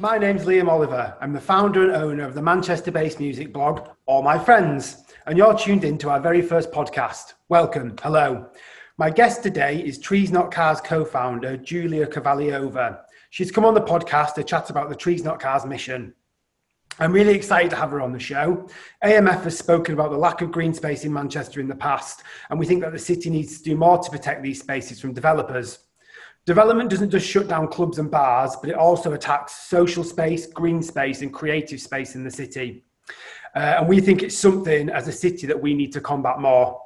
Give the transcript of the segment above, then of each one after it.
my name's Liam Oliver. I'm the founder and owner of the Manchester-based music blog, All My Friends, and you're tuned in to our very first podcast. Welcome, hello. My guest today is Trees Not Cars co-founder, Julia Cavaliova. She's come on the podcast to chat about the Trees Not Cars mission. I'm really excited to have her on the show. AMF has spoken about the lack of green space in Manchester in the past, and we think that the city needs to do more to protect these spaces from developers. Development doesn't just shut down clubs and bars, but it also attacks social space, green space, and creative space in the city. And we think it's something as a city that we need to combat more.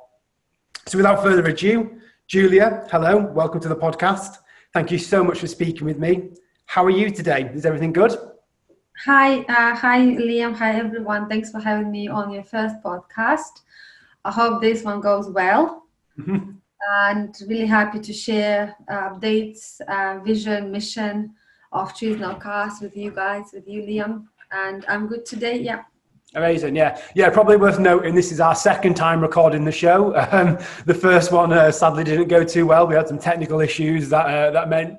So without further ado, Julia, hello, welcome to the podcast. Thank you so much for speaking with me. How are you today? Is everything good? Hi Liam. Hi everyone. Thanks for having me on your first podcast. I hope this one goes well. Mm-hmm. And really happy to share updates, vision, mission of Trees Not Cars with you guys, with you, Liam. And I'm good today, yeah. Amazing, yeah. Probably worth noting this is our second time recording the show. The first one sadly didn't go too well. We had some technical issues that meant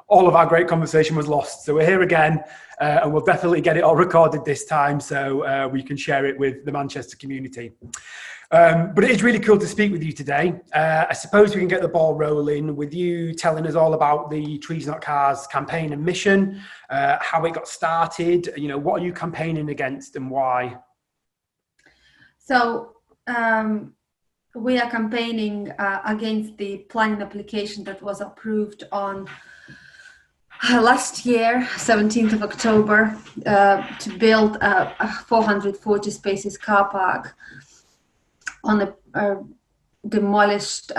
all of our great conversation was lost. So we're here again, and we'll definitely get it all recorded this time so we can share it with the Manchester community. But it is really cool to speak with you today. I suppose we can get the ball rolling with you telling us all about the Trees Not Cars campaign and mission, how it got started, what are you campaigning against and why? So we are campaigning against the planning application that was approved on last year, 17th of October, to build a 440 spaces car park on a demolished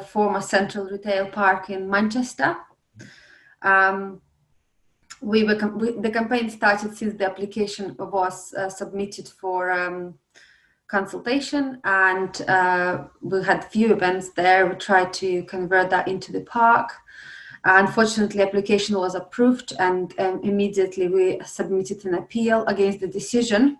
former Central Retail Park in Manchester. The campaign started since the application was submitted for consultation, and we had few events there. We tried to convert that into the park. Unfortunately, application was approved, and immediately we submitted an appeal against the decision.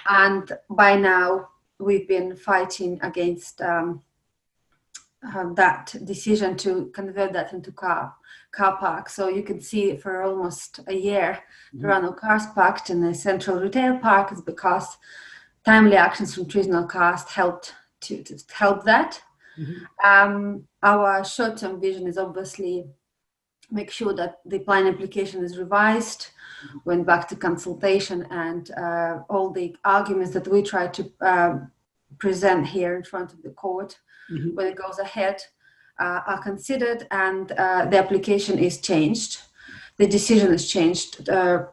And by now, we've been fighting against that decision to convert that into car park. So you can see for almost a year, there are no cars parked in the Central Retail Park. It's because timely actions from Trees Not Cars helped to help that. Mm-hmm. Our short-term vision is obviously make sure that the plan application is revised, went back to consultation, and all the arguments that we try to present here in front of the court when it goes ahead are considered, and the application is changed. The decision is changed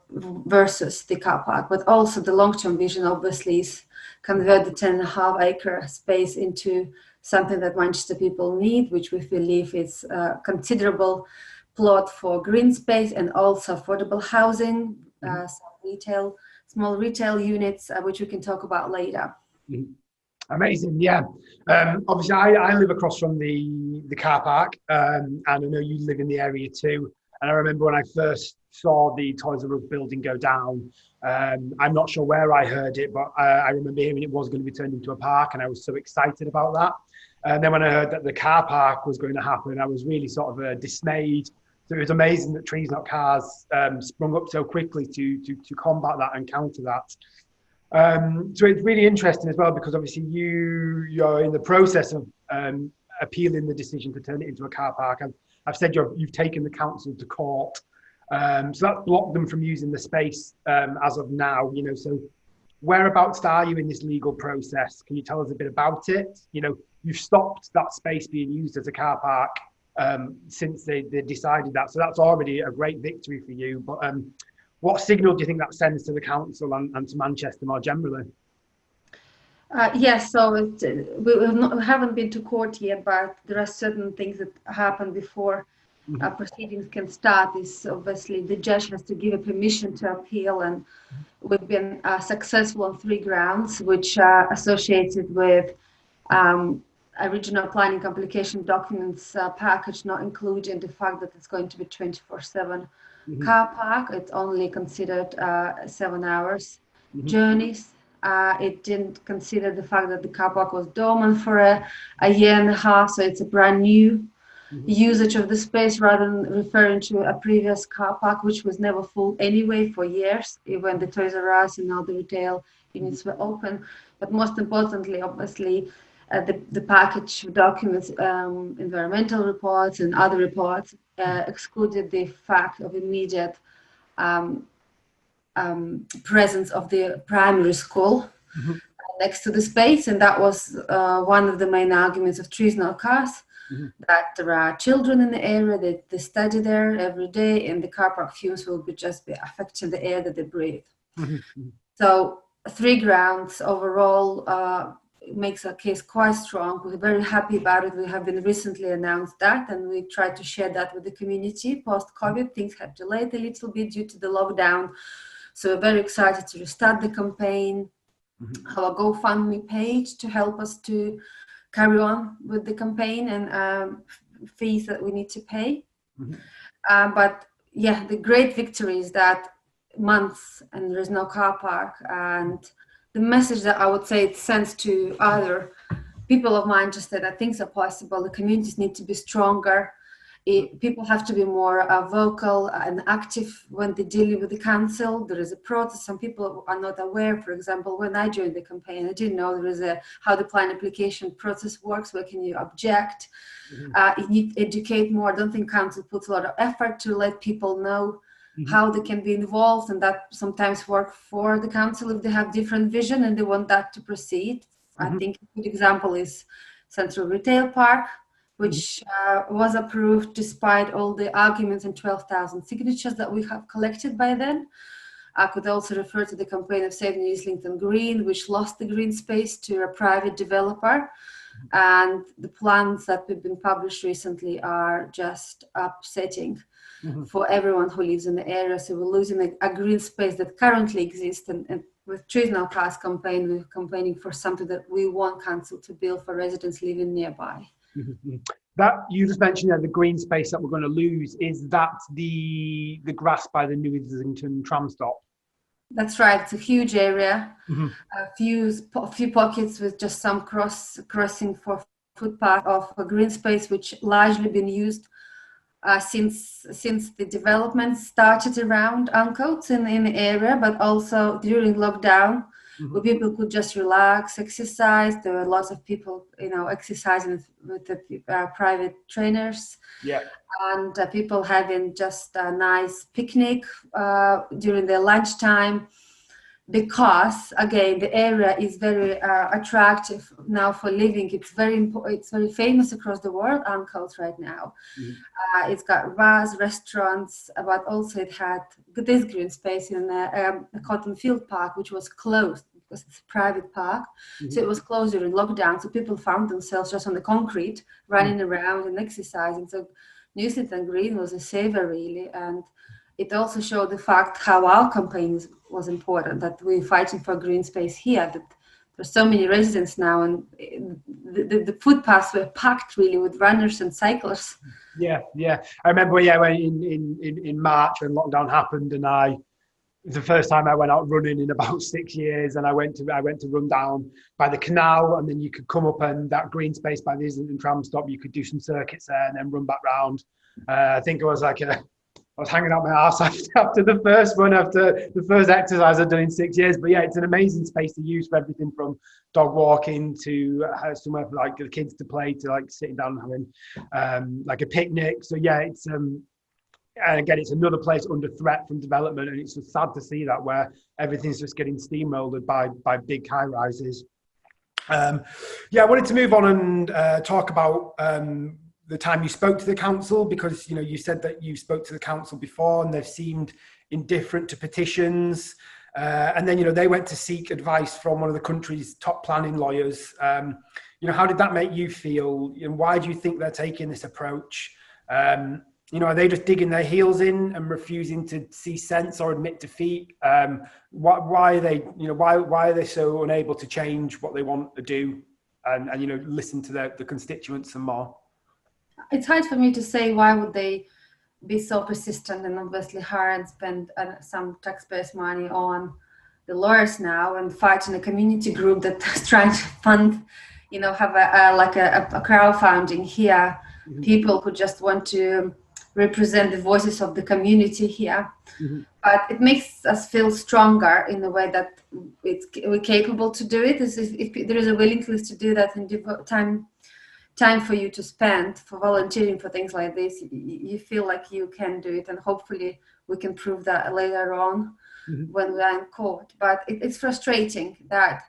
versus the car park, but also the long-term vision obviously is convert the 10.5 acre space into something that Manchester people need, which we believe is considerable plot for green space and also affordable housing, some small retail units, which we can talk about later. Amazing, yeah. Obviously, I live across from the car park, and I know you live in the area too. And I remember when I first saw the Toys R Us building go down, I'm not sure where I heard it, but I remember hearing it was going to be turned into a park, and I was so excited about that. And then when I heard that the car park was going to happen, I was really sort of dismayed. So it was amazing that Trees Not Cars sprung up so quickly to combat that and counter that. So it's really interesting as well, because obviously you're in the process of appealing the decision to turn it into a car park. And I've said you've taken the council to court. So that blocked them from using the space as of now. So whereabouts are you in this legal process? Can you tell us a bit about it? You've stopped that space being used as a car park since they decided that. So that's already a great victory for you. But what signal do you think that sends to the council and to Manchester more generally? Yes, so we haven't been to court yet, but there are certain things that happen before proceedings can start. Is obviously the judge has to give a permission to appeal, and we've been successful on 3 grounds, which are associated with original planning application documents package, not including the fact that it's going to be 24/7 car park. It's only considered 7 hours journeys. It didn't consider the fact that the car park was dormant for a year and a half, so it's a brand new usage of the space rather than referring to a previous car park, which was never full anyway for years, when the Toys R Us and all the retail units were open. But most importantly, obviously, the package of documents, environmental reports and other reports, excluded the fact of immediate presence of the primary school next to the space, and that was one of the main arguments of trees no cars, that there are children in the area, they study there every day, and the car park fumes will just be affecting the air that they breathe. So 3 grounds overall makes our case quite strong. We're very happy about it. We have been recently announced that, and we tried to share that with the community. Post-COVID, things have delayed a little bit due to the lockdown. So we're very excited to restart the campaign, have a GoFundMe page to help us to carry on with the campaign and fees that we need to pay. But yeah, the great victory is that months and there is no car park, and the message that I would say it sends to other people of Manchester that things are possible. The communities need to be stronger. People have to be more vocal and active when they're dealing with the council. There is a process. Some people are not aware. For example, when I joined the campaign, I didn't know there is how the plan application process works. Where can you object? You need to educate more. I don't think council puts a lot of effort to let people know how they can be involved, and that sometimes work for the council if they have different vision and they want that to proceed. I think a good example is Central Retail Park, which was approved despite all the arguments and 12,000 signatures that we have collected by then. I could also refer to the campaign of Save New Islington Green, which lost the green space to a private developer. And the plans that have been published recently are just upsetting for everyone who lives in the area. So we're losing a green space that currently exists, and with Trees No Cars campaign, we're campaigning for something that we want council to build for residents living nearby. That you just mentioned there, the green space that we're going to lose, is that the grass by the New Islington tram stop? That's right. It's a huge area, a few pockets with just some crossing for footpath of a green space, which largely been used since the development started around Ancoats in the area, but also during lockdown, where people could just relax, exercise. There were lots of people, exercising with the private trainers. Yeah. And people having just a nice picnic during their lunchtime, because again the area is very attractive now for living. It's very famous across the world, Ancoats right now. It's got bars, restaurants, but also it had this green space in the Cotton Field Park, which was closed because it's a private park. So it was closed during lockdown, so people found themselves just on the concrete running around and exercising. So New Islington Green was a saver, really, and it also showed the fact how our campaign was important, that we're fighting for green space here, that there's so many residents now, and the footpaths were packed really with runners and cyclists. Yeah. I remember, when in March when lockdown happened, and it was the first time I went out running in about 6 years, and I went to run down by the canal, and then you could come up and that green space by the Islington tram stop, you could do some circuits there and then run back round. I think it was I was hanging out my arse after the first run, after the first exercise I'd done in 6 years. But yeah, it's an amazing space to use for everything from dog walking to somewhere for like the kids to play, to like sitting down and having like a picnic. So yeah, it's and again, it's another place under threat from development, and it's just sad to see that, where everything's just getting steamrolled by big high rises. I wanted to move on and talk about the time you spoke to the council, because you said that you spoke to the council before and they've seemed indifferent to petitions, and then they went to seek advice from one of the country's top planning lawyers. How did that make you feel, and why do you think they're taking this approach? Are they just digging their heels in and refusing to see sense or admit defeat? Why are they why are they so unable to change what they want to do and listen to the constituents and more? It's hard for me to say why would they be so persistent and obviously hire and spend some taxpayers' money on the lawyers now and fighting a community group that's trying to fund, have a crowdfunding here people who just want to represent the voices of the community here. But it makes us feel stronger in the way that we're capable to do it. If there is a willingness to do that and devote time for you to spend for volunteering for things like this, you feel like you can do it, and hopefully we can prove that later on when we are in court. But it's frustrating that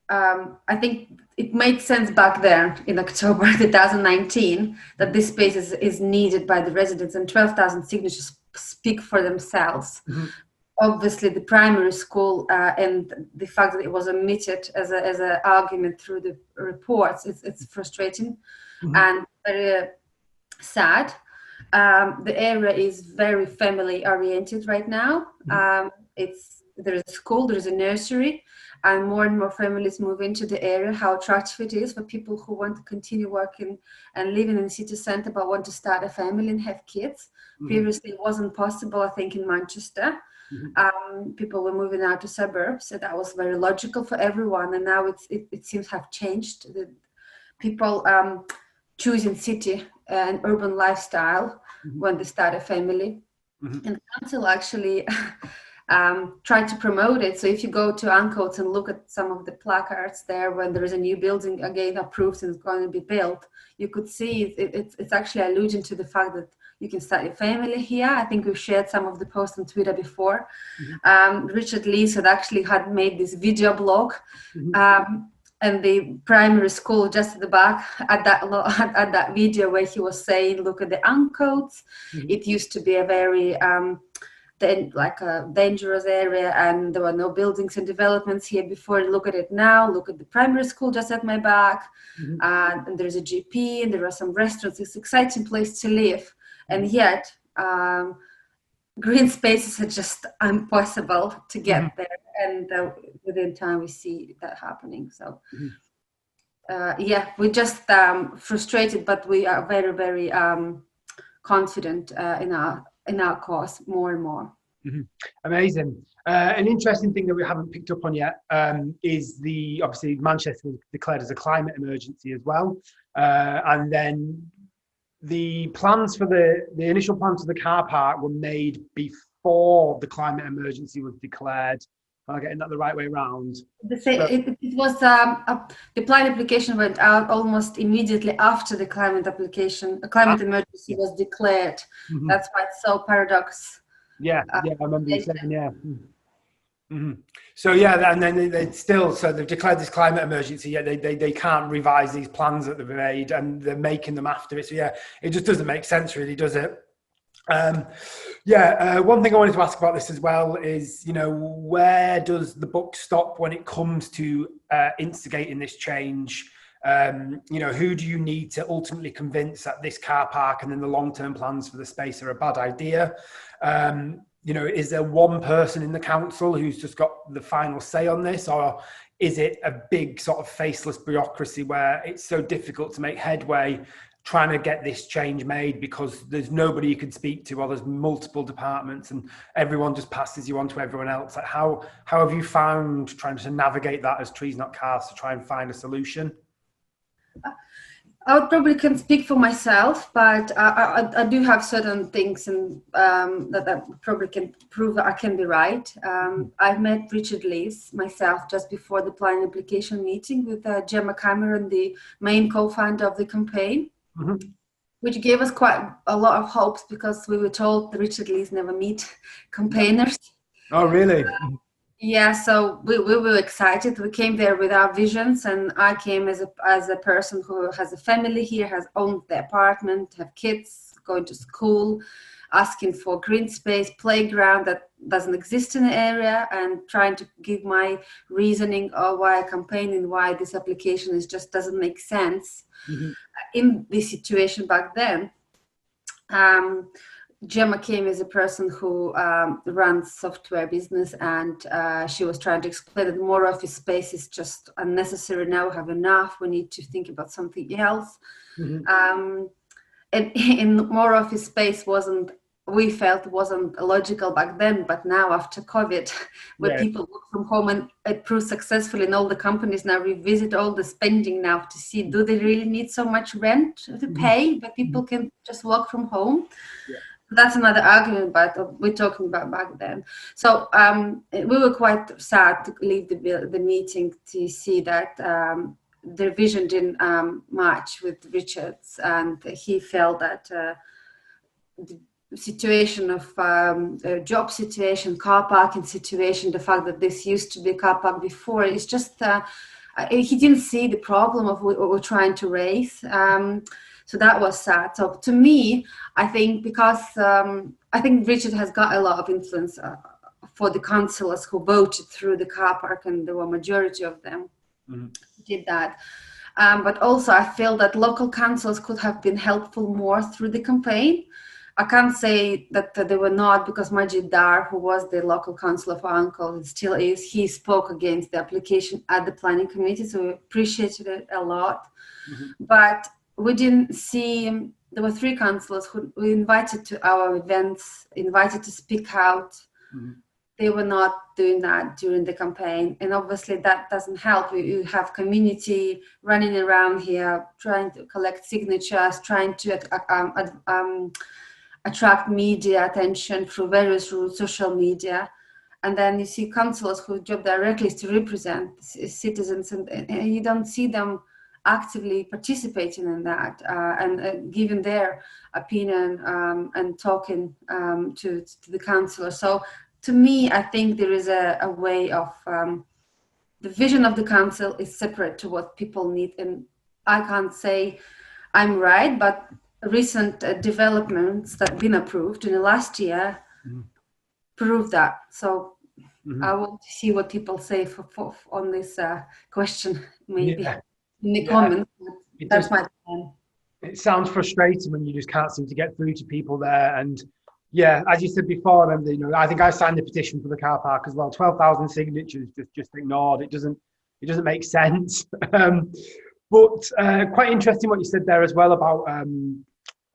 I think it made sense back then in October 2019 that this space is needed by the residents, and 12,000 signatures speak for themselves. Obviously, the primary school and the fact that it was omitted as an argument through the reports, it's frustrating and very sad. The area is very family oriented right now. There is a school, there is a nursery, and more families move into the area. How attractive it is for people who want to continue working and living in the city centre but want to start a family and have kids. Previously, it wasn't possible, I think, in Manchester. People were moving out to suburbs, so that was very logical for everyone. And now it seems to have changed. The people choosing city and urban lifestyle when they start a family. And the council actually tried to promote it. So if you go to Ancoats and look at some of the placards there, when there is a new building again approved and it's going to be built, you could see it's actually alluding to the fact that you can start your family here. I think we've shared some of the posts on Twitter before. Richard Lees had made this video blog, and the primary school just at the back at that video where he was saying, look at the Ancoats. It used to be a very like a dangerous area, and there were no buildings and developments here before. Look at it now. Look at the primary school just at my back, and there's a GP and there are some restaurants. It's an exciting place to live. And yet, green spaces are just impossible to get there. And within time, we see that happening. So, we're just frustrated, but we are very, very confident in our cause more and more. Amazing. An interesting thing that we haven't picked up on yet is obviously Manchester was declared as a climate emergency as well, and then the plans for the initial plans for the car park were made before the climate emergency was declared. Am I getting that the right way around? It was the plan application went out almost immediately after the climate emergency was declared. That's why it's so paradox. I remember you saying, So and then they've declared this climate emergency, yet they can't revise these plans that they've made, and they're making them after it. So it just doesn't make sense, really, does it? One thing I wanted to ask about this as well is, where does the book stop when it comes to instigating this change? Who do you need to ultimately convince that this car park and then the long-term plans for the space are a bad idea? Is there one person in the council who's just got the final say on this, or is it a big sort of faceless bureaucracy where it's so difficult to make headway trying to get this change made because there's nobody you can speak to, or there's multiple departments and everyone just passes you on to everyone else? Like how have you found trying to navigate that as Trees Not Cars to try and find a solution? I probably can speak for myself, but I do have certain things and that I probably can prove that I can be right. I've met Richard Lees myself just before the plan application meeting with Gemma Cameron, the main co-founder of the campaign, which gave us quite a lot of hopes because we were told that Richard Lees never meet campaigners. Oh, really? So we were excited. We came there with our visions, and I came as a person who has a family here, has owned the apartment, have kids, going to school, asking for green space, playground that doesn't exist in the area, and trying to give my reasoning of why I campaign and why this application just doesn't make sense in this situation back then. Gemma came as a person who runs software business, and she was trying to explain that more office space is just unnecessary now. We have enough. We need to think about something else. And in more office space wasn't we felt wasn't logical back then, but now after COVID, where Yeah. people work from home and it proved successful, and all the companies now revisit all the spending now to see, do they really need so much rent to pay, but people can just work from home? Yeah. That's another argument, but we're talking about back then. So we were quite sad to leave the meeting to see that their vision didn't match with Richard's, and he felt that the situation of job situation, car parking situation, the fact that this used to be car park before, is just he didn't see the problem of what we're trying to raise. So that was sad. So to me, I think because I think Richard has got a lot of influence for the councillors who voted through the car park, and there were a majority of them did that. But also I feel that local councillors could have been helpful more through the campaign. I can't say that they were not, because Majid Dar, who was the local councillor for Ancoats and still is, he spoke against the application at the planning committee, so we appreciated it a lot. But we didn't see, there were 3 councillors who we invited to our events, invited to speak out. They were not doing that during the campaign, and obviously that doesn't help. You have community running around here trying to collect signatures, trying to attract media attention through various routes, social media, and then you see councillors whose job directly is to represent citizens, and you don't see them actively participating in that and giving their opinion and talking to the councillor. So to me, I think there is a way of the vision of the council is separate to what people need, and I can't say I'm right, but recent developments that have been approved in the last year prove that. So I want to see what people say on this question, maybe in the comments. That's my plan. It sounds frustrating when you just can't seem to get through to people there. And yeah, as you said before, I remember, I think I signed the petition for the car park as well. 12,000 signatures just ignored. It doesn't make sense. But quite interesting what you said there as well about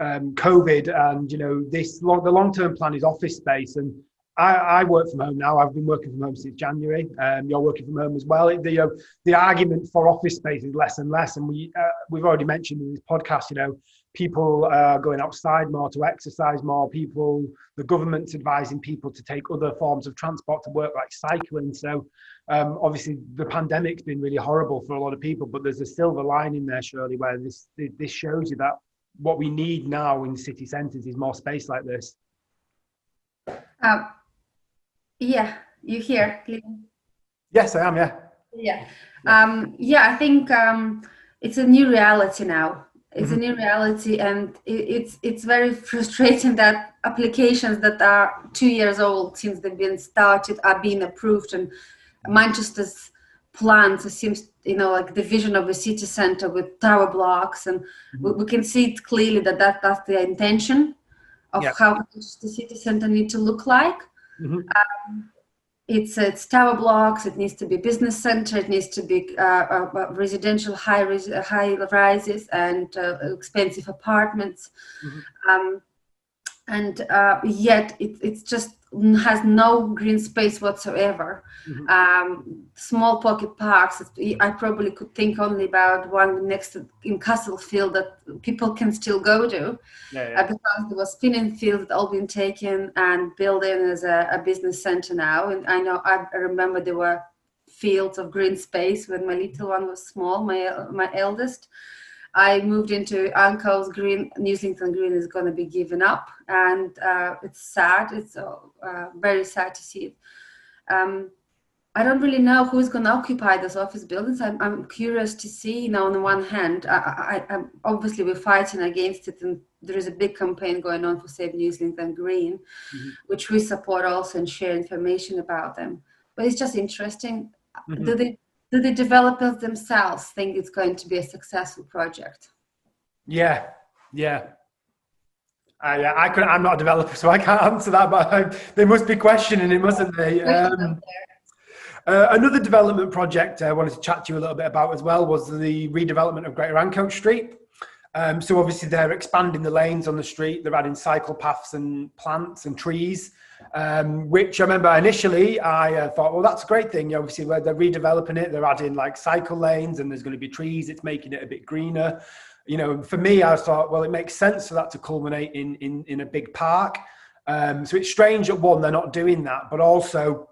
COVID, and the long-term plan is office space. And I work from home now. I've been working from home since January. You're working from home as well. The argument for office space is less and less, and we've already mentioned in this podcast, people are going outside more to exercise more. The government's advising people to take other forms of transport to work, like cycling. So obviously the pandemic's been really horrible for a lot of people, but there's a silver lining there, surely, where this shows you that what we need now in city centres is more space like this. Yeah, you hear? Yes, I am. Yeah. I think it's a new reality now. It's a new reality, and it's very frustrating that applications that are 2 years old since they've been started are being approved, and Manchester's plans, it seems, like the vision of a city centre with tower blocks, and we can see it clearly that's the intention of how the city centre need to look like. It's tower blocks. It needs to be business center. It needs to be residential high rises and expensive apartments, and yet it's just has no green space whatsoever. Small pocket parks. I probably could think only about one in Castlefield that people can still go to, because there was spinning fields that all been taken and built in as a business center now. And I remember there were fields of green space when my little one was small, my eldest. I moved into Ancoats Green. Newslington Green is going to be given up, and it's sad. It's very sad to see it. I don't really know who's going to occupy those office buildings. I'm curious to see. On the one hand, I'm obviously we're fighting against it, and there is a big campaign going on for Save Newslington Green, which we support also and share information about them. But it's just interesting. Do the developers themselves think it's going to be a successful project? Yeah. I'm not a developer, so I can't answer that, but they must be questioning it, mustn't they? Another development project I wanted to chat to you a little bit about as well was the redevelopment of Greater Ancoats Street. So obviously they're expanding the lanes on the street. They're adding cycle paths and plants and trees, which I remember initially I thought, well, that's a great thing. Obviously, where they're redeveloping it, they're adding like cycle lanes and there's going to be trees. It's making it a bit greener. For me, I thought, well, it makes sense for that to culminate in a big park. So it's strange that one, they're not doing that, but also,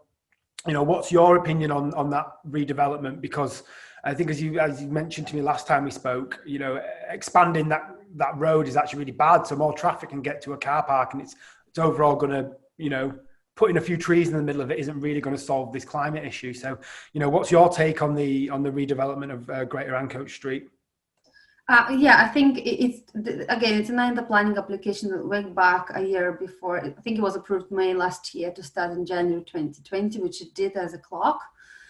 what's your opinion on that redevelopment? Because I think as you mentioned to me last time we spoke, expanding that road is actually really bad. So more traffic can get to a car park, and it's overall going to, putting a few trees in the middle of it isn't really going to solve this climate issue. So, what's your take on the redevelopment of Greater Ancoats Street? Yeah, I think it's in the planning application way back a year before. I think it was approved May last year to start in January 2020, which it did as a clock.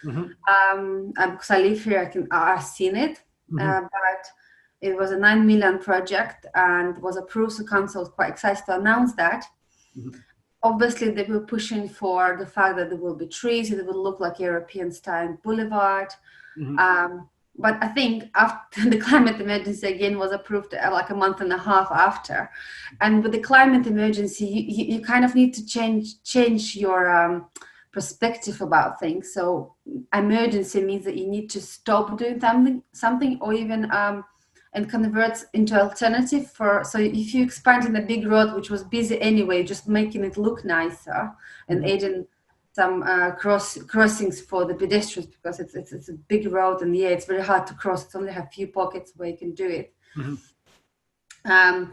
Mm-hmm. Because I live here, I've seen it, mm-hmm. But it was a 9 million project and was approved. So council was quite excited to announce that. Mm-hmm. Obviously, they were pushing for the fact that there will be trees, it will look like European style boulevard. Mm-hmm. But I think after the climate emergency again was approved like a month and a half after, and with the climate emergency, you kind of need to change your perspective about things. So emergency means that you need to stop doing something, or even and convert into alternative for. So if you expand in a big road which was busy anyway, just making it look nicer and adding some crossings for the pedestrians, because it's a big road and it's very hard to cross. It's only a few pockets where you can do it. Mm-hmm.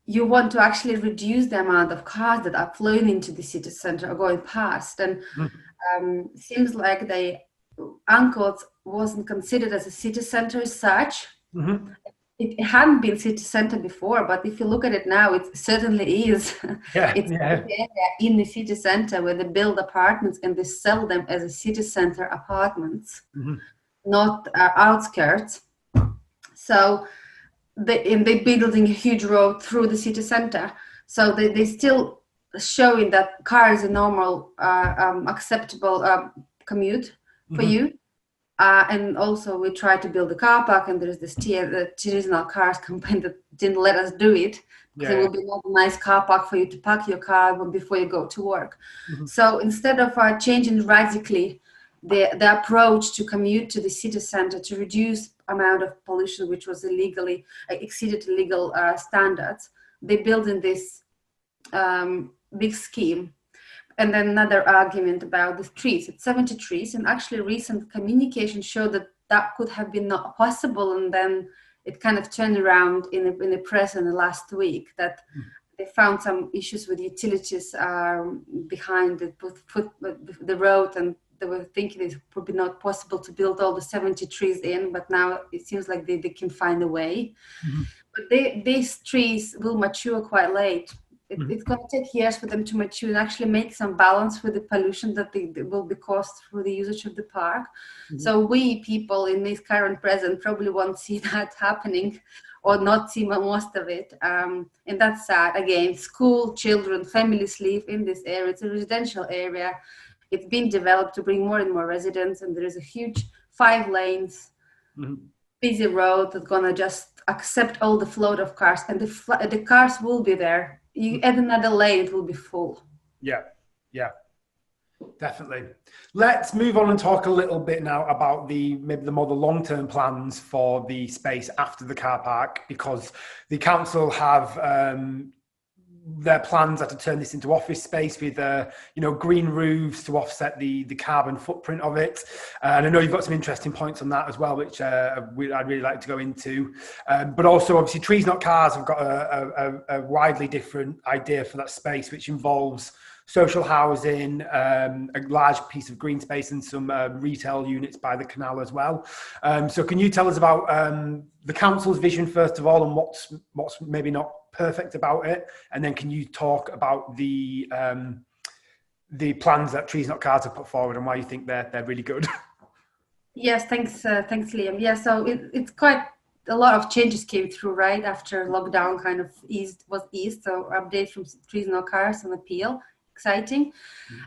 You want to actually reduce the amount of cars that are flowing into the city center or going past. And seems like the Ancoats wasn't considered as a city center as such. Mm-hmm. It hadn't been city center before, but if you look at it now, it certainly is. Yeah, it's an area in the city center where they build apartments and they sell them as a city center apartments, mm-hmm. not outskirts. So they're building a huge road through the city center. So they still showing that car is a normal, acceptable commute for mm-hmm. you. And also we tried to build a car park, and there's this traditional cars campaign that didn't let us do it. Yeah. It will be not a nice car park for you to park your car before you go to work. Mm-hmm. So instead of changing radically the approach to commute to the city center to reduce amount of pollution, which was illegally exceeded legal standards, they built in this big scheme. And then another argument about the trees. It's 70 trees, and actually recent communication showed that could have been not possible, and then it kind of turned around in the press in the last week that they found some issues with utilities behind the road, and they were thinking it would be not possible to build all the 70 trees in, but now it seems like they can find a way. Mm-hmm. But these trees will mature quite late. It's going to take years for them to mature and actually make some balance with the pollution that will be caused through the usage of the park. Mm-hmm. So we people in this current present probably won't see that happening, or not see most of it. And that's sad. Again, school, children, families live in this area. It's a residential area. It's been developed to bring more and more residents, and there is a huge 5 lanes, mm-hmm. busy road that's going to just accept all the flow of cars, and the cars will be there. You add another lane, it will be full. Yeah, definitely. Let's move on and talk a little bit now about maybe the more long-term plans for the space after the car park, because the council have their plans are to turn this into office space with green roofs to offset the carbon footprint of it. And I know you've got some interesting points on that as well, which I'd really like to go into. But also, obviously, Trees Not Cars have got a widely different idea for that space, which involves social housing, a large piece of green space, and some retail units by the canal as well. So can you tell us about the council's vision, first of all, and what's maybe not perfect about it? And then can you talk about the plans that Trees Not Cars have put forward and why you think they're really good? Yes, thanks Liam. Yeah, so it's quite a lot of changes came through right after lockdown kind of eased. So update from Trees Not Cars on appeal. Exciting,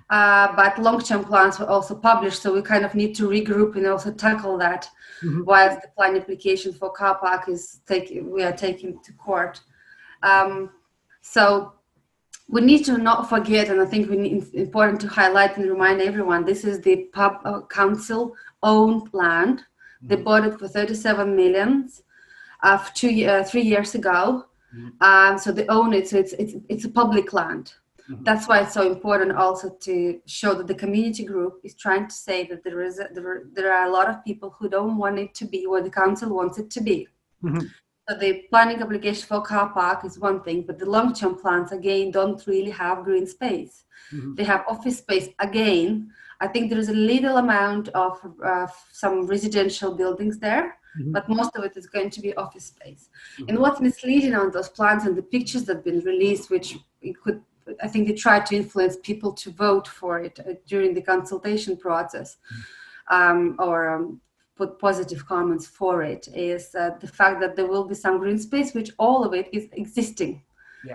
but long-term plans were also published, so we kind of need to regroup and also tackle that. whilst the plan application for car park we are taking to court. So we need to not forget, and I think it's important to highlight and remind everyone, this is the council owned land. They bought it for 37 million 3 years ago. So they own it, so it's a public land. That's why it's so important also to show that the community group is trying to say that there are a lot of people who don't want it to be where the council wants it to be. So the planning application for car park is one thing, but the long-term plans again don't really have green space. They have office space again. I think there is a little amount of some residential buildings there, but most of it is going to be office space. And what's misleading on those plans and the pictures that have been released, which I think they tried to influence people to vote for it during the consultation process, or put positive comments for it, is the fact that there will be some green space, which all of it is existing.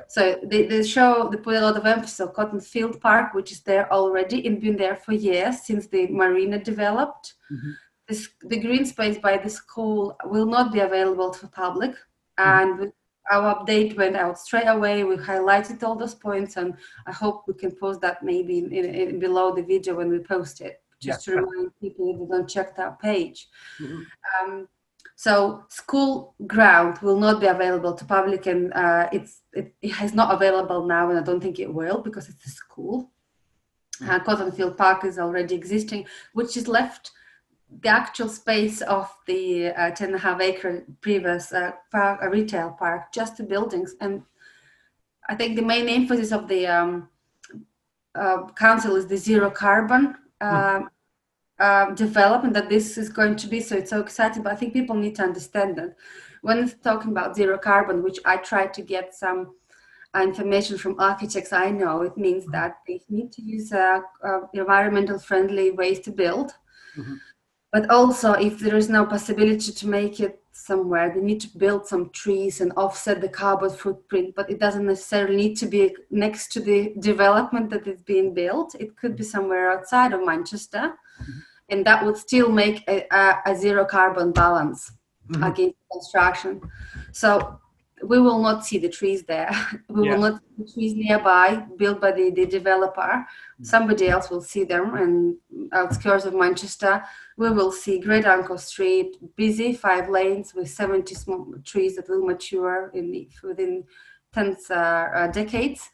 So they put a lot of emphasis on Cotton Field Park, which is there already and been there for years since the marina developed. The green space by the school will not be available to the public, and our update went out straight away. We highlighted all those points, and I hope we can post that maybe in below the video when we post it, just to remind people if they don't check that page. So school ground will not be available to public, and it is not available now, and I don't think it will because it's a school. Cotton Field Park is already existing, which is left the actual space of the 10.5 acre previous retail park, just the buildings. And I think the main emphasis of the council is the zero carbon development that this is going to be. So it's so exciting, but I think people need to understand that when it's talking about zero carbon, which I try to get some information from architects I know, it means that they need to use environmental friendly ways to build. But also, if there is no possibility to make it somewhere, they need to build some trees and offset the carbon footprint, but it doesn't necessarily need to be next to the development that is being built. It could be somewhere outside of Manchester, and that would still make a zero carbon balance against construction. So we will not see the trees there. We will not see the trees nearby built by the developer. Somebody else will see them, and outskirts of Manchester, we will see Greater Ancoats Street busy, 5 lanes with 70 small trees that will mature within 10 decades.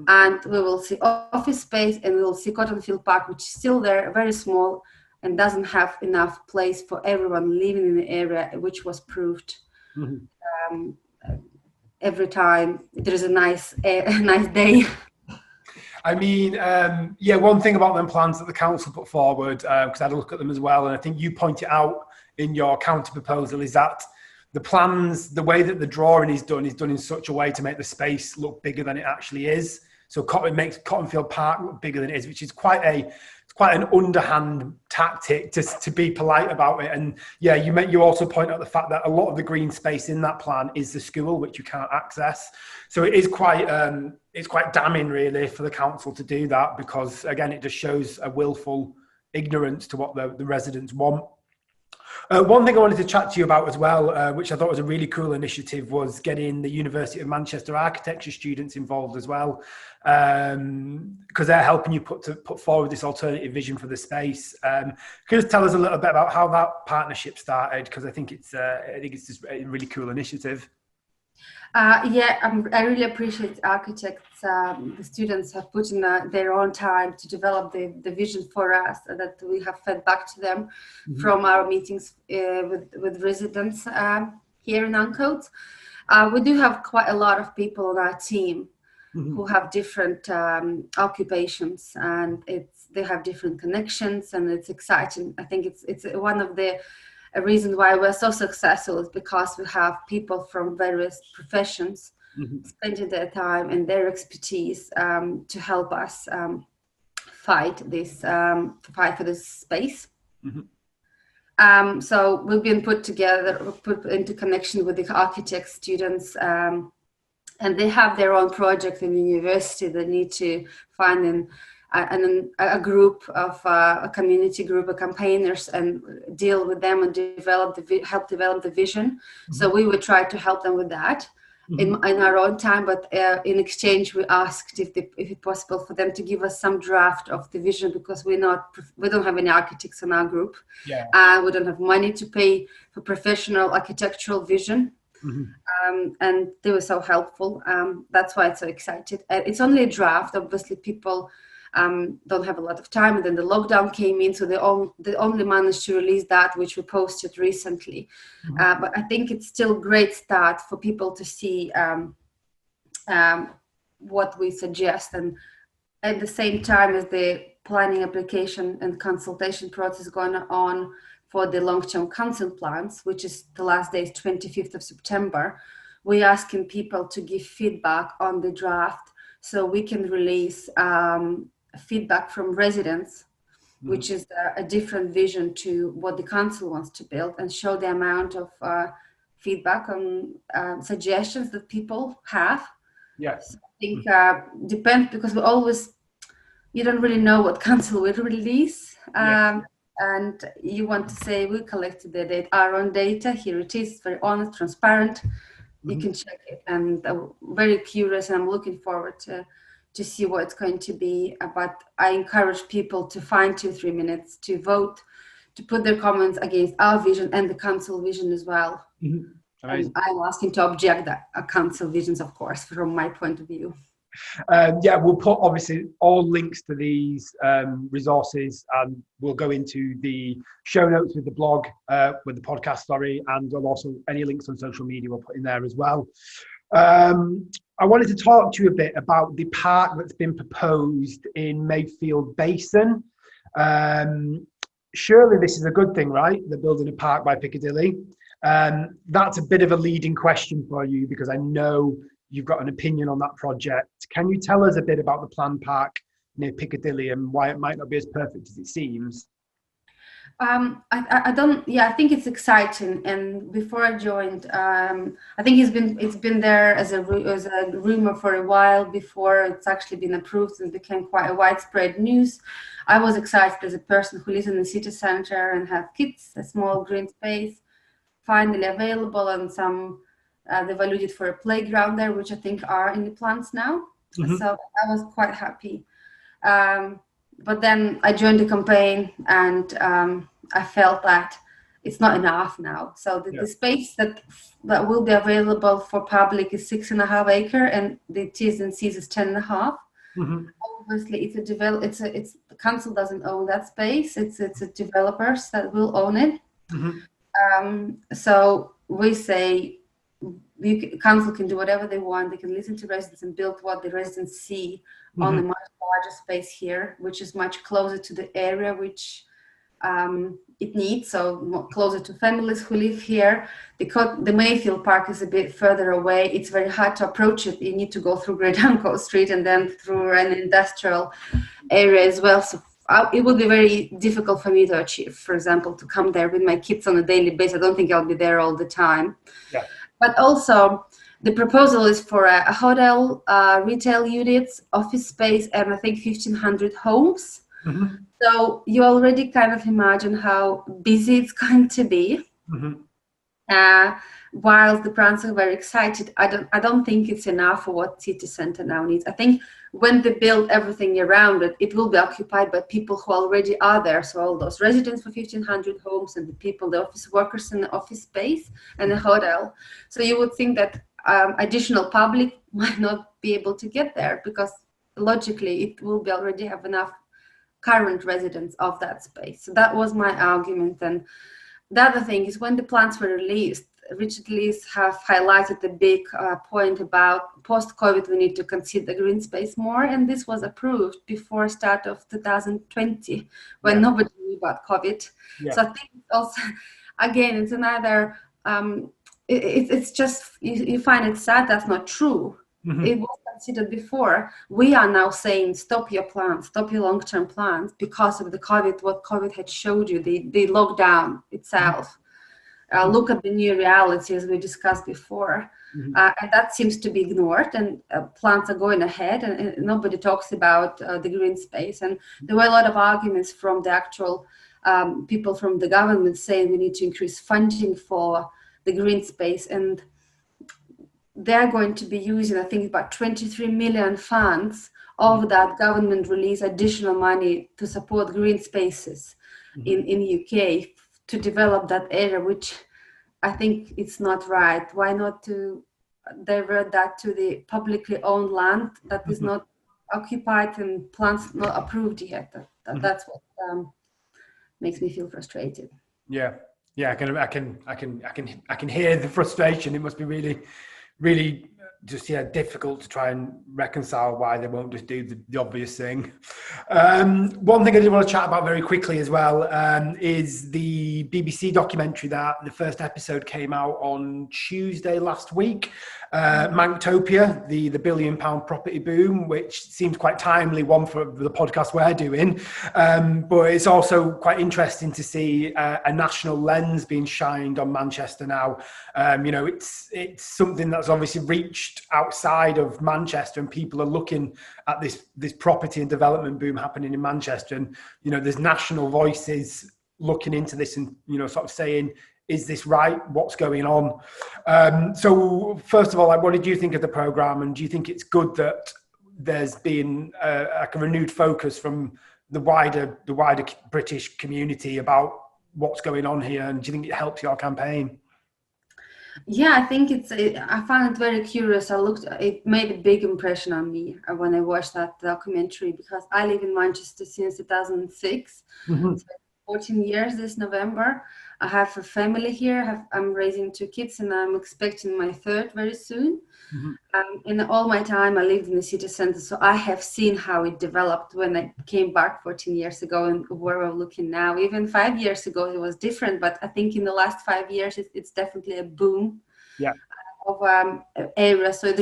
And we will see office space, and we will see Cotton Field Park, which is still there, very small, and doesn't have enough place for everyone living in the area, which was proved every time there is a nice day. I mean, one thing about them plans that the council put forward, because I had a look at them as well, and I think you pointed out in your counter proposal, is that the plans, the way that the drawing is done in such a way to make the space look bigger than it actually is. So it makes Cotton Field Park look bigger than it is, which is quite an underhand tactic to be polite about it. And you also point out the fact that a lot of the green space in that plan is the school, which you can't access. So it is quite damning really for the council to do that, because again, it just shows a willful ignorance to what the residents want. One thing I wanted to chat to you about as well, which I thought was a really cool initiative, was getting the University of Manchester architecture students involved as well, because they're helping you put forward this alternative vision for the space. Can you just tell us a little bit about how that partnership started? Because I think it's just a really cool initiative. I really appreciate architects. The students have put in their own time to develop the vision for us that we have fed back to them from our meetings with residents here in Ancoats. We do have quite a lot of people on our team who have different occupations, and they have different connections, and it's exciting. I think it's one of the reason why we're so successful is because we have people from various professions spending their time and their expertise to help us fight for this space. So we've been put into connection with the architect students, and they have their own project in the university. They need to find and a group of a community group of campaigners and deal with them and help develop the vision. So we would try to help them with that in our own time, but in exchange we asked if it's possible for them to give us some draft of the vision, because we don't have any architects in our group. We don't have money to pay for professional architectural vision. And they were so helpful. That's why I'm so excited. It's only a draft. Obviously people don't have a lot of time, and then the lockdown came in, so they only managed to release that, which we posted recently. But I think it's still a great start for people to see what we suggest, and at the same time as the planning application and consultation process going on for the long-term council plans, which is the last day is 25th of September, we're asking people to give feedback on the draft so we can release feedback from residents, which is a different vision to what the council wants to build, and show the amount of feedback on suggestions that people have. Yes. So I think depends, because you don't really know what council will release. And you want to say, we collected the data, our own data, here it is, very honest, transparent. You can check it, and I'm very curious, and I'm looking forward to see what it's going to be. But I encourage people to find 2-3 minutes to vote, to put their comments against our vision and the council vision as well. And I'm asking to object that council visions, of course, from my point of view. We'll put obviously all links to these resources, and we'll go into the show notes with the blog, with the podcast, and we'll also any links on social media we'll put in there as well. I wanted to talk to you a bit about the park that's been proposed in Mayfield Basin. Surely this is a good thing, right? They're building a park by Piccadilly. That's a bit of a leading question for you, because I know you've got an opinion on that project. Can you tell us a bit about the planned park near Piccadilly and why it might not be as perfect as it seems? I think it's exciting. And before I joined, I think it's been there as a rumor for a while before it's actually been approved and became quite a widespread news. I was excited as a person who lives in the city center and have kids, a small green space, finally available, and some they've alluded for a playground there, which I think are in the plans now. So I was quite happy. But then I joined the campaign, and I felt that it's not enough now. So the space that will be available for public is 6.5 acres, and the T's and C's is 10.5. Obviously, the council doesn't own that space. It's developers that will own it. So we say council can do whatever they want. They can listen to residents and build what the residents see on the much larger space here, which is much closer to the area which it needs, so closer to families who live here. The Mayfield Park is a bit further away. It's very hard to approach it. You need to go through Greater Ancoats Street and then through an industrial area as well. So it would be very difficult for me to achieve, for example, to come there with my kids on a daily basis. I don't think I'll be there all the time. But also, the proposal is for a hotel, retail units, office space, and I think 1,500 homes. So you already kind of imagine how busy it's going to be. While the brands are very excited, I don't think it's enough for what city center now needs. I think when they build everything around it, it will be occupied by people who already are there. So all those residents for 1,500 homes, and the people, the office workers in the office space, and the hotel. So you would think that additional public might not be able to get there, because logically it will be already have enough current residents of that space. So that was my argument. And the other thing is, when the plans were released, Richard Lees have highlighted the big point about post-COVID, we need to consider green space more, and this was approved before start of 2020, when nobody knew about COVID. So I think also, again, it's another, it's just, you find it sad that's not true. It was considered before. We are now saying, stop your plans, stop your long-term plans, because of the COVID, what COVID had showed you, the lockdown itself. look at the new reality as we discussed before. And that seems to be ignored, and plans are going ahead, and nobody talks about the green space. And there were a lot of arguments from the actual people from the government saying we need to increase funding for the green space, and they're going to be using, I think, about 23 million funds of that government release additional money to support green spaces in UK to develop that area, which I think it's not right. Why not to divert that to the publicly owned land that is not occupied and plants not approved yet? That's what makes me feel frustrated. Yeah, I can hear the frustration. It must be really just difficult to try and reconcile why they won't just do the obvious thing. One thing I did want to chat about very quickly as well is the BBC documentary that the first episode came out on Tuesday last week. Manktopia, the £1 billion property boom, which seems quite timely one for the podcast we're doing, but it's also quite interesting to see a national lens being shined on Manchester now. It's something that's obviously reached outside of Manchester, and people are looking at this property and development boom happening in Manchester, and there's national voices looking into this and sort of saying, is this right? What's going on? So first of all, what did you think of the programme, and do you think it's good that there's been a renewed focus from the wider British community about what's going on here, and do you think it helps your campaign? Yeah, I think I found it very curious. It made a big impression on me when I watched that documentary, because I live in Manchester since 2006. So 14 years this November. I have a family here. I'm raising 2 kids, and I'm expecting my 3rd very soon. In all my time, I lived in the city centre, so I have seen how it developed when I came back 14 years ago and where we're looking now. Even 5 years ago, it was different, but I think in the last 5 years, it's definitely a boom of area. So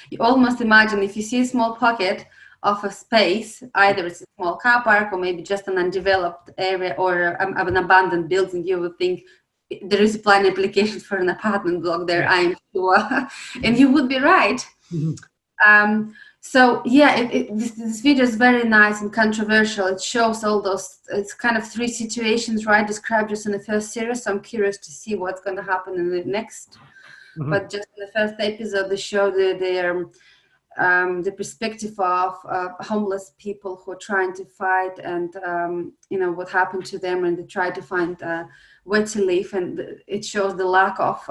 you almost imagine if you see a small pocket of a space, either it's a small car park or maybe just an undeveloped area or an abandoned building, you would think there is a planning application for an apartment block there, I'm sure. And you would be right. So this video is very nice and controversial. It shows all those, it's kind of 3 situations, right, described just in the first series. So I'm curious to see what's going to happen in the next. But just in the first episode, they show the perspective of homeless people who are trying to fight, and what happened to them, and they try to find where to live, and it shows the lack of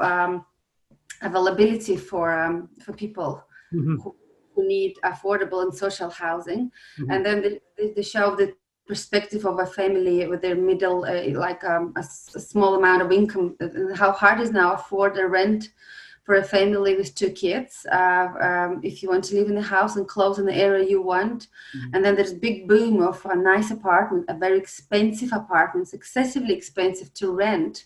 availability for people who need affordable and social housing. And then they show the perspective of a family with their middle, a small amount of income, and how hard it is now afford a rent for a family with 2 kids, if you want to live in a house and close in the area you want. And then there's a big boom of a nice apartment, a very expensive apartments, excessively expensive to rent.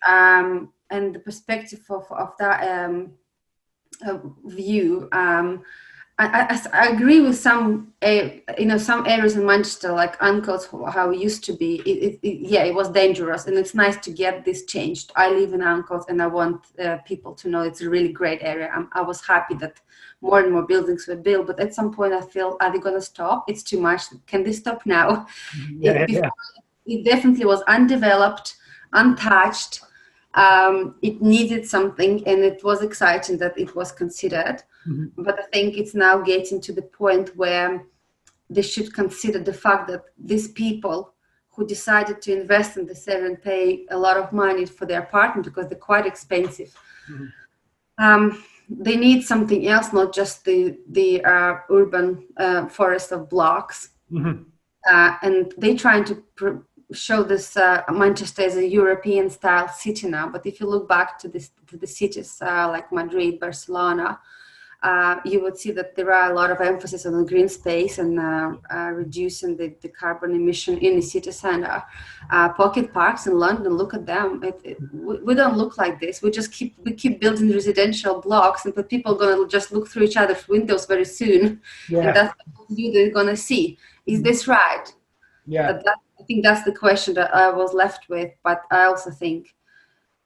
And the perspective of that view, I agree with some areas in Manchester, like Ancoats, how it used to be. It was dangerous, and it's nice to get this changed. I live in Ancoats, and I want people to know it's a really great area. I was happy that more and more buildings were built, but at some point I feel, are they going to stop? It's too much. Can they stop now? It definitely was undeveloped, untouched. It needed something, and it was exciting that it was considered. But I think it's now getting to the point where they should consider the fact that these people who decided to invest in this area and pay a lot of money for their apartment, because they're quite expensive, they need something else, not just the urban forest of blocks. And they're trying to show this Manchester as a European style city now. But if you look back to the cities like Madrid, Barcelona, you would see that there are a lot of emphasis on the green space and reducing the carbon emission in the city center. Pocket parks in London, look at them. We don't look like this. We keep building residential blocks, but people are going to just look through each other's windows very soon. And that's what they're going to see. Is this right? I think that's the question that I was left with. But I also think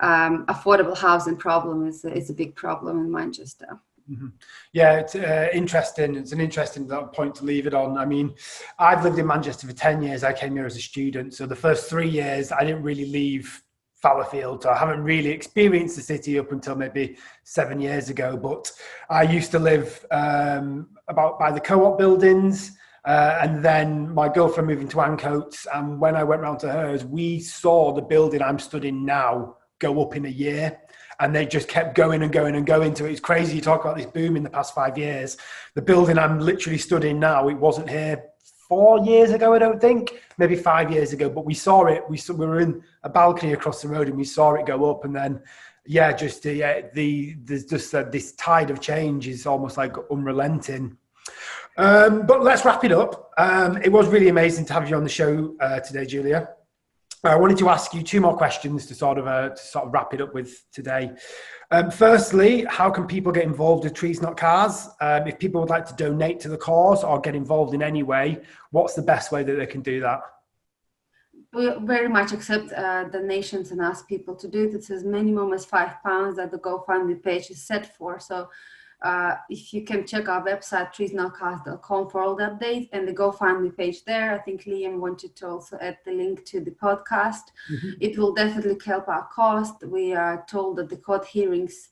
affordable housing problem is a big problem in Manchester. Mm-hmm. Yeah, it's interesting. It's an interesting point to leave it on. I mean, I've lived in Manchester for 10 years. I came here as a student. So the first 3 years, I didn't really leave Fallowfield. So I haven't really experienced the city up until maybe 7 years ago. But I used to live about by the co-op buildings. And then my girlfriend moved into Ancoats. And when I went round to hers, we saw the building I'm stood in now go up in a year. And they just kept going and going and going to it. It's crazy. You talk about this boom in the past 5 years. The building I'm literally stood in now, it wasn't here 4 years ago, I don't think, maybe 5 years ago, but we saw it. We were in a balcony across the road and we saw it go up. And then, yeah, just there's just this tide of change is almost like unrelenting. But let's wrap it up. It was really amazing to have you on the show today, Julia. I wanted to ask you 2 more questions to sort of wrap it up with today. Firstly, how can people get involved with Trees Not Cars? If people would like to donate to the cause or get involved in any way, what's the best way that they can do that? We very much accept donations and ask people to do this as minimum as £5 that the GoFundMe page is set for. So if you can check our website, treesnotcars.com, for all the updates and the GoFundMe page there. I think Liam wanted to also add the link to the podcast. Mm-hmm. It will definitely help our cause. We are told that the court hearings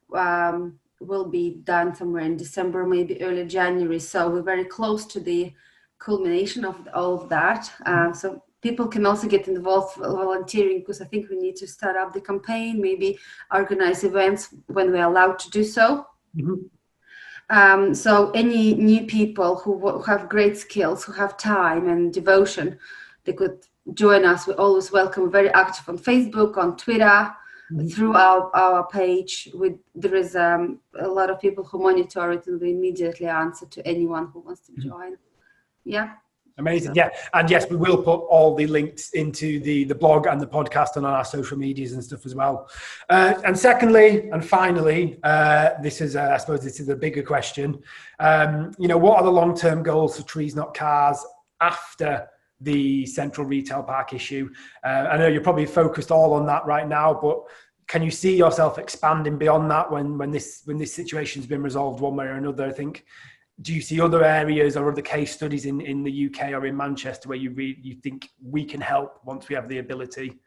will be done somewhere in December, maybe early January. So we're very close to the culmination of all of that. So people can also get involved volunteering, because I think we need to start up the campaign, maybe organize events when we're allowed to do so. Mm-hmm. So any new people who have great skills, who have time and devotion, they could join us. We always welcome. We're very active on Facebook, on Twitter, mm-hmm. through our page. There is a lot of people who monitor it, and we immediately answer to anyone who wants to join. Yeah. Amazing. Yeah. And yes, we will put all the links into the blog and the podcast and on our social medias and stuff as well. And secondly, and finally, this is, I suppose this is a bigger question. What are the long-term goals for Trees Not Cars after the central retail park issue? I know you're probably focused all on that right now, but can you see yourself expanding beyond that when this situation's been resolved one way or another? I think, do you see other areas or other case studies in the UK or in Manchester where you think we can help once we have the ability?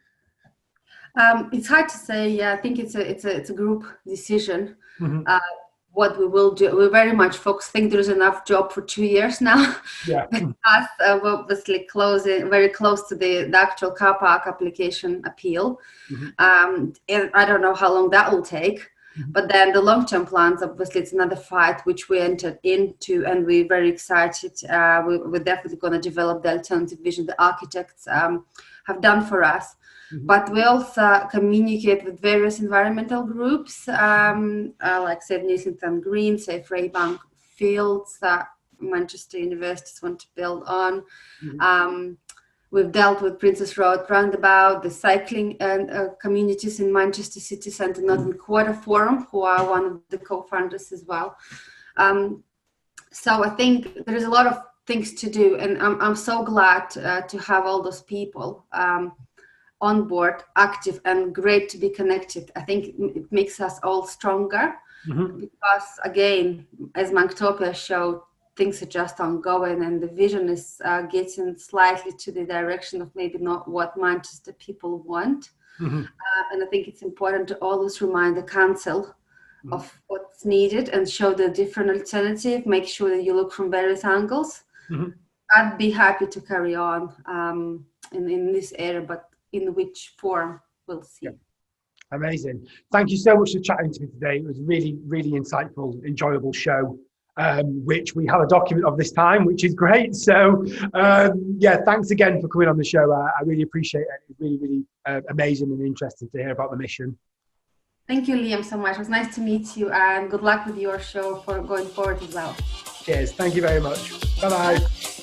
It's hard to say. Yeah, I think it's a group decision. Mm-hmm. What we will do, we very much focus. Think there's enough job for 2 years now. Yeah. Because we're obviously very close to the actual car park application appeal. Mm-hmm. And I don't know how long that will take. But then the long-term plans, obviously, it's another fight which we entered into, and we're very excited. We're definitely going to develop the alternative vision the architects have done for us. Mm-hmm. But we also communicate with various environmental groups, like Save Islington Green, Save Raybank Fields, Manchester Universities want to build on. Mm-hmm. We've dealt with Princess Road Roundabout, the cycling and communities in Manchester City Centre, Northern Quarter Forum, who are one of the co-founders as well. So I think there is a lot of things to do, and I'm so glad to have all those people on board, active, and great to be connected. I think it makes us all stronger, mm-hmm. because, again, as Manktopia showed, things are just ongoing, and the vision is getting slightly to the direction of maybe not what Manchester people want. Mm-hmm. And I think it's important to always remind the council mm-hmm. of what's needed and show the different alternative, make sure that you look from various angles. Mm-hmm. I'd be happy to carry on in this area, but in which form, we'll see. Yeah. Amazing. Thank you so much for chatting to me today. It was really, really insightful, enjoyable show. Which we have a document of this time, which is great. So, thanks again for coming on the show. I really appreciate it. It's really, really amazing and interesting to hear about the mission. Thank you, Liam, so much. It was nice to meet you, and good luck with your show for going forward as well. Cheers. Thank you very much. Bye-bye.